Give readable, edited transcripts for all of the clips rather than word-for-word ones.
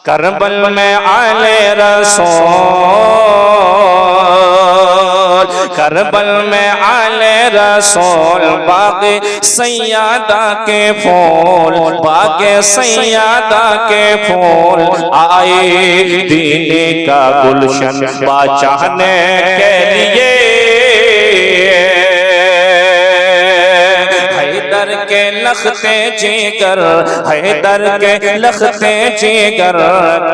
करबल में आले रसूल, करबल में आले रसूल, बागे सैयदा के फूल, बागे सैयदा के फूल आए दीन का गुलशन बचाने के लिए। हैदर के लखते जिगर, हैदर के लखते जिगर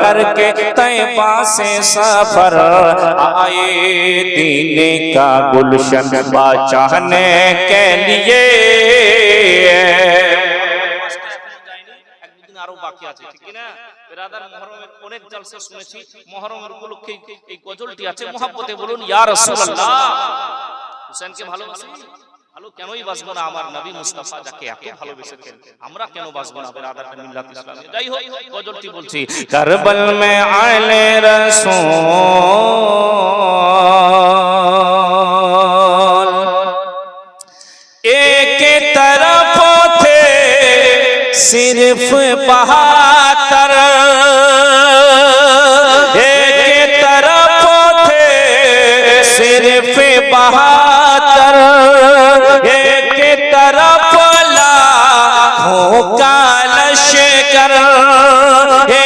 करके तैबा से सफर आए दीन का गुलशन बचाने के लिए। আরো বাকি আছে ঠিক কি না ব্রাদার? মুহররমের অনেক জলসা শুনেছি, মুহররমের উপলক্ষে এই গজলটি আছে। মুহাব্বতে বলুন ইয়া রাসূলুল্লাহ। হুসেনকে ভালোবাসি, ভালো কেনই বাসবো না? আমার নবী মুস্তাফা যাকে এত ভালোবেসেছেন আমরা কেন বাসবো না? ব্রাদার মিল্লাত ইসলামে যাই হোক, গজলটি বলছি। কারবাল মে আলে রাসূল, एक तरफ थे सिर्फ 72, एक तरफ थे सिर्फ 72, एक तरफ लाखों का लश्कर,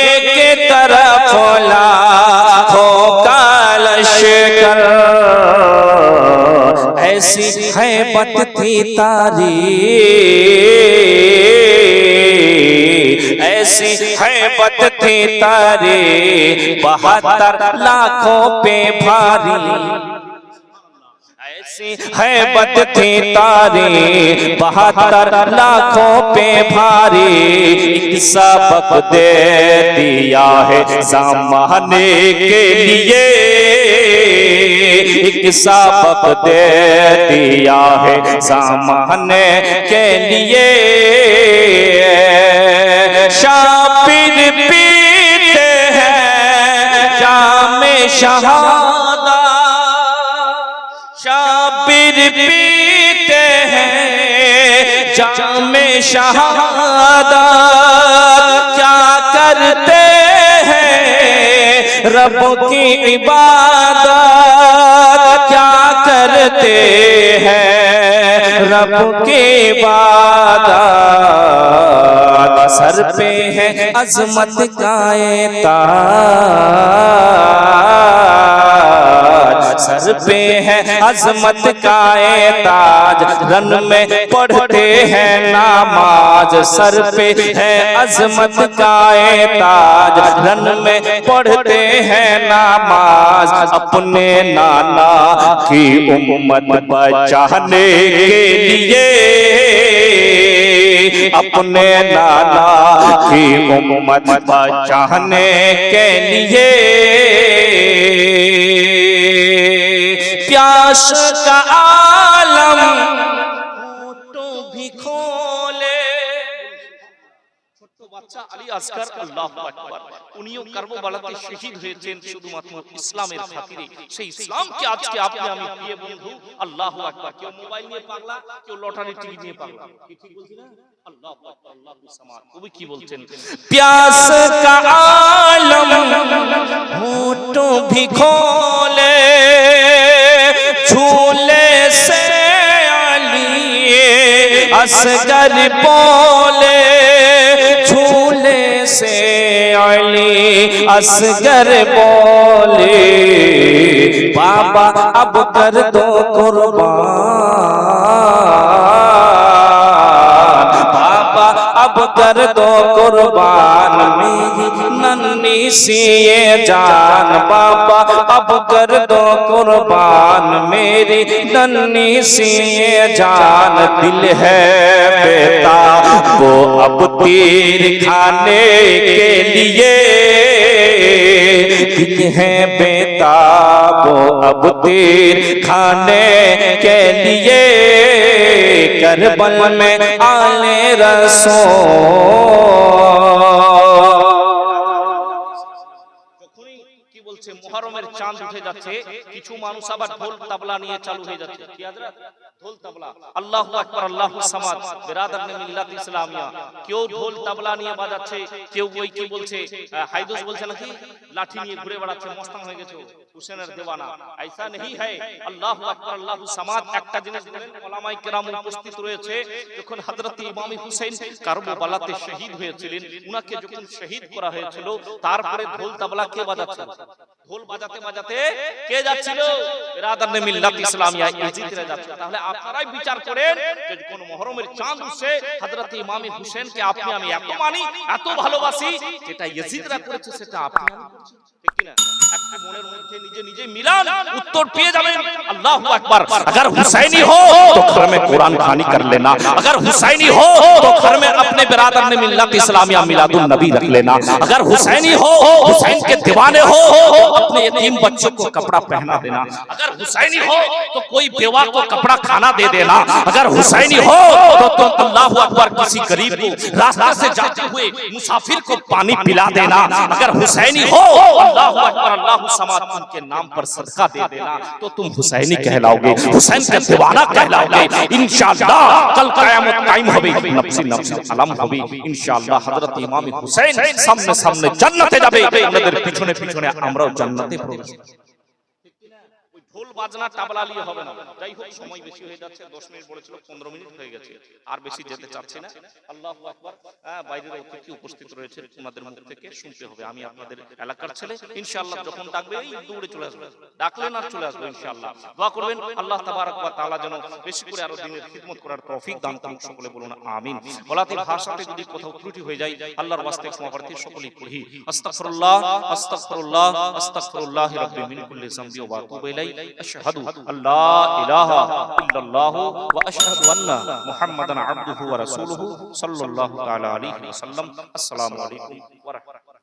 एक तरफ लाखों का लश्कर। ऐसी हैबत थी तारी, ऐसी हैबत थी तारी 72 लाखों पे भारी। ऐसी हैबत थी तारी 72 लाखों पे भारी। एक सबक दे दिया है ज़माने के लिए, एक सबक दे दिया है ज़माने के लिए। शाबिर पीते हैं जामे शहादा, शाबिर पीते हैं जामे शहादा। क्या करते हैं रब की इबादत, क्या करते हैं रब की इबादत। सर पे है अजमत का ताज, सर पे है अजमत का ताज। रन में पढ़ते हैं नमाज, सर पे है अजमत का ताज। रन में पढ़ते हैं नमाज। अपने नाना की उम्मत बचाने के लिए, अपने नाना की उम्मत बचाने के लिए। प्यास का आलम होठों भी खोले। ছোট্ট বাচ্চা আলী আসগর আল্লাহু আকবার, উনিও কারবালাতে শহীদ হয়েছেন শুধুমাত্র ইসলামের খাতিরে। সেই ইসলামকে আজকে আপনি আমি প্রিয় বন্ধু আল্লাহু আকবার। কেউ মোবাইল নিয়ে পাগলা, কেউ লটারি টিভি নিয়ে পাগলা। ঠিক বলছি না? আল্লাহু আকবার, আল্লাহু সামাদ। কবি কি বলছেন? प्यास का आलम होठों भी खोले, झूले से अली असगर बोले, झूले से अली असगर बोले। बाबा अब कर दो कुर्बान, बाबा अब कर दो कुर्बान मेरी नन्ही सी ये जान। बाबा अब कर दो कुर्बान मेरी नन्ही सी ये जान। दिल है बेताब वो अब तीर खाने के लिए, दिल है बेताब वो अब तीर खाने के लिए। करबल में आले रसूल। বলছে মুহররমের চাঁদ উঠে যাচ্ছে, কিছু মানুষ আবার ঢোল তাবলা নিয়ে চালু হয়ে যাচ্ছে। কি হযরত? ঢোল তাবলা। আল্লাহু আকবার, আল্লাহু সামাদ। বিরাদরনে মিল্লাত ইসলামিয়া, কেউ ঢোল তাবলা নিয়ে বাজাচ্ছে, কেউ ওই কি বলছে হাইদোস বলছে নাকি লাঠি নিয়ে ঘুরে বেড়াচ্ছে, মস্তান হয়ে গেছে, হুসেনের দেওয়ানা। ऐसा नहीं है। আল্লাহু আকবার, আল্লাহু সামাদ। একটা জিনিস বলেন, উলামায়ে কেরাম উপস্থিত রয়েছে, যখন হযরত ইমাম হুসাইন কারবালাতে শহীদ হয়েছিলেন, উনাকে যখন শহীদ করা হয়েছিল, তারপরে ঢোল তাবলা কে বাজাচ্ছিল? ঢোল বাজাতে বাজাতে কে যাচ্ছিল? বিরাদরনে মিল্লাত ইসলামিয়া ইয়াজিদরা যাচ্ছিল। তাহলে আপনারাই বিচার করেন যে কোন মুহররমের চাঁদ উঠে হযরত ইমাম হুসেনকে আপনি আমি এত মানি, এত ভালোবাসি, যেটা ইয়াজিদরা করেছে সেটা আপনি আমি করছি, ঠিক কি না? একটু মনের মধ্যে নিজে নিজে মিলান, উত্তর পেয়ে যাবেন। আল্লাহু আকবার। अगर हुसैनी हो तो घर में कुरान खानी कर लेना, अगर हुसैनी हो तो घर में अपने बिरादरने मिल्लत इस्लामिया मिलादुन नबी रख लेना, अगर हुसैनी हो, हुसैन के दीवाने हो तो अपने यतीम बच्चों को कपड़ा पहना देना, अगर हुसैनी हो तो कोई बेवा को कपड़ा खाना दे देना, अगर हुसैनी हो तो तुम अल्लाहू अकबर किसी गरीब को रास्ते से जाते हुए मुसाफिर को पानी पिला देना, अगर हुसैनी हो अल्लाहू अकबर, अल्लाहू समाद, उनके नाम पर सदका दे देना, तो तुम हुसैनी कहलाओगे, हुसैन के दीवाना कहलाओगे। इंशाअल्लाह कल क़यामत कायम होगी, नफ्सी नफ्सी आलम होगी। इंशाअल्लाह हजरत इमाम हुसैन सामने सामने জান্নাতে যাবে, আমাদের পিছনে পিছনে আমরাও জান্নাতে প্রবেশ করব। ওই ঢোল বাজনা তাবলা নিয়ে হবে না। যাই হোক, সময় বেশি হয়ে যাচ্ছে, 10 মিনিট বলেছিল, 15 মিনিট হয়ে গেছে, আর বেশি যেতে চাচ্ছি না। আল্লাহু আকবার। বাইরের অতিথি উপস্থিত রয়েছে, তোমাদের মুখ থেকে শুনতে হবে। আমি আপনাদের এলাকার ছেলে, ইনশাআল্লাহ যখন ডাকবে এই দৌড়ে চলে আসবে, ডাকলেন আর চলে আসবে ইনশাআল্লাহ। দোয়া করবেন আল্লাহ তাবারক ওয়া তাআলা যেন বেশি করে আরো দিনের খিদমত করার তৌফিক দান করুন। সকলে বলুন আমিন। গলাতে ভাষাতে যদি কোথাও ত্রুটি হয়ে যায়, আল্লাহর ওয়াস্তে ক্ষমা প্রার্থী, সকলেই পড়ি আস্তাগফিরুল্লাহ আস্তাগফিরুল্লাহ আস্তাগফিরুল্লাহ রাব্বি মিন কুল্লি যামবি ওয়া আতুবু ইলাইহি, আশহাদু আল্লা ইলাহা ইল্লাল্লাহু ওয়া আশহাদু আন্না মুহাম্মাদান আবদুহু ওয়া রাসূলুহু সাল্লাল্লাহু তাআলা আলাইহি ওয়াসাল্লাম। আসসালামু আলাইকুম ওয়া রাহমাতুল্লাহ।